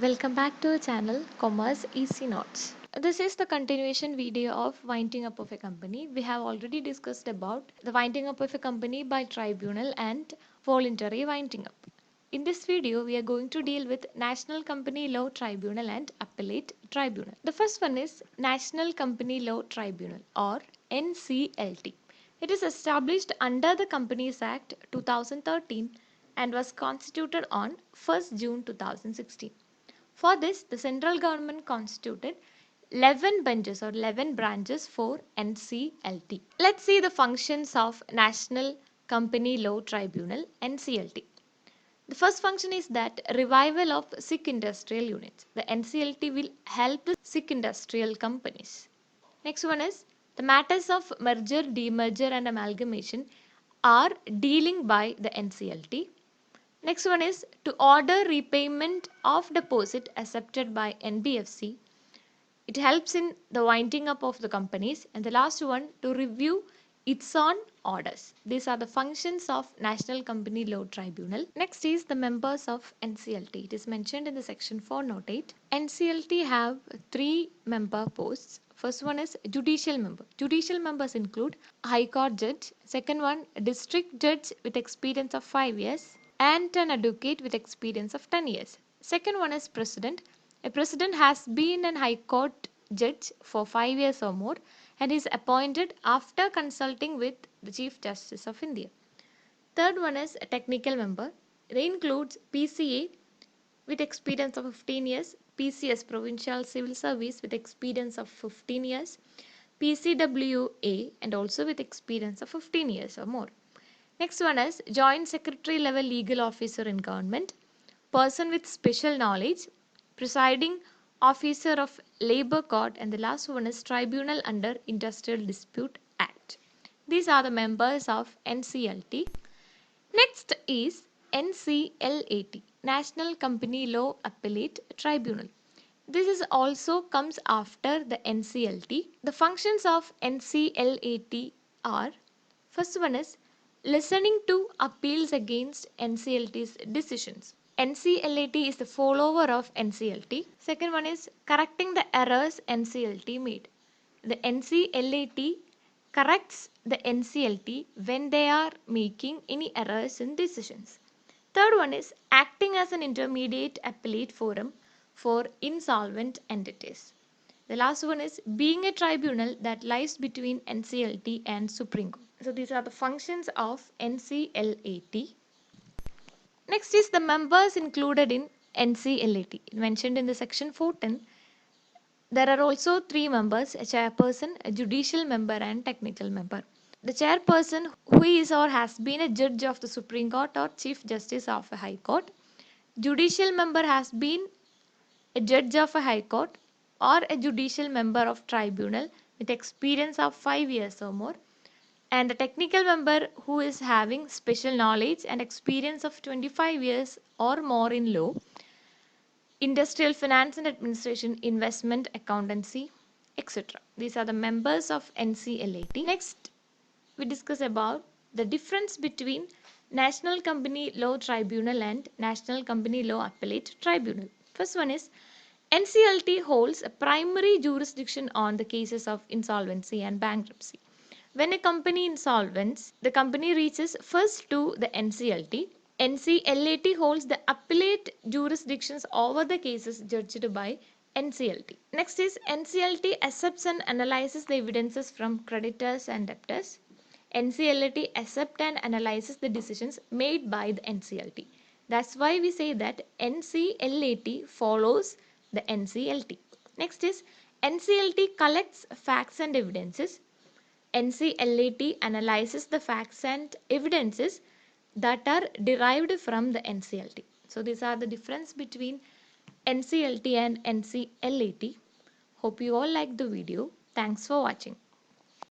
Welcome back to the channel Commerce Easy Notes. This is the continuation video of winding up of a company. We have already discussed about the winding up of a company by tribunal and voluntary winding up. In this video, we are going to deal with National Company Law Tribunal and Appellate Tribunal. The first one is National Company Law Tribunal or NCLT. It is established under the Companies Act 2013 and was constituted on 1st June 2016. For this, the central government constituted 11 benches or 11 branches for NCLT. Let's see the functions of National Company Law Tribunal NCLT. The first function is that revival of sick industrial units. The NCLT will help the sick industrial companies. Next one is the matters of merger, demerger and amalgamation are dealing by the NCLT. Next one is to order repayment of deposit accepted by NBFC. It helps in the winding up of the companies. And the last one, to review its own orders. These are the functions of National Company Law Tribunal. Next is the members of NCLT. It is mentioned in the section 4 note 8. NCLT have 3 member posts. First one is judicial member. Judicial members include High Court judge. Second one, district judge with experience of 5 years. And an advocate with experience of 10 years. Second one is president. A president has been an high court judge for 5 years or more and is appointed after consulting with the Chief Justice of India. Third one is a technical member. It includes PCA with experience of 15 years, PCS Provincial Civil Service with experience of 15 years, PCWA and also with experience of 15 years or more. Next one is Joint Secretary level legal officer in government, person with special knowledge, presiding officer of labor court, and the last one is tribunal under Industrial Dispute Act. These are the members of NCLT. Next is NCLAT, National Company Law Appellate Tribunal. This is also comes after the NCLT. The functions of NCLAT are, first one is listening to appeals against NCLT's decisions. NCLAT is the follower of NCLT. Second one is correcting the errors NCLT made. The NCLAT corrects the NCLT when they are making any errors in decisions. Third one is acting as an intermediate appellate forum for insolvent entities. The last one is being a tribunal that lies between NCLT and Supreme Court. So these are the functions of NCLAT. Next is the members included in NCLAT. Mentioned in the section 410, there are also 3 members, a chairperson, a judicial member and technical member. The chairperson who is or has been a judge of the Supreme Court or Chief Justice of a High Court. Judicial member has been a judge of a High Court or a judicial member of tribunal with experience of 5 years or more. And the technical member who is having special knowledge and experience of 25 years or more in law, industrial finance and administration, investment, accountancy, etc. These are the members of NCLAT. Next, we discuss about the difference between National Company Law Tribunal and National Company Law Appellate Tribunal. First one is NCLT holds a primary jurisdiction on the cases of insolvency and bankruptcy. When a company insolvents, the company reaches first to the NCLT. NCLAT holds the appellate jurisdictions over the cases judged by NCLT. Next is NCLT accepts and analyzes the evidences from creditors and debtors. NCLAT accepts and analyzes the decisions made by the NCLT. That's why we say that NCLAT follows the NCLT. Next is NCLT collects facts and evidences. NCLAT analyzes the facts and evidences that are derived from the NCLT. So these are the difference between NCLT and NCLAT. Hope you all liked the video. Thanks for watching.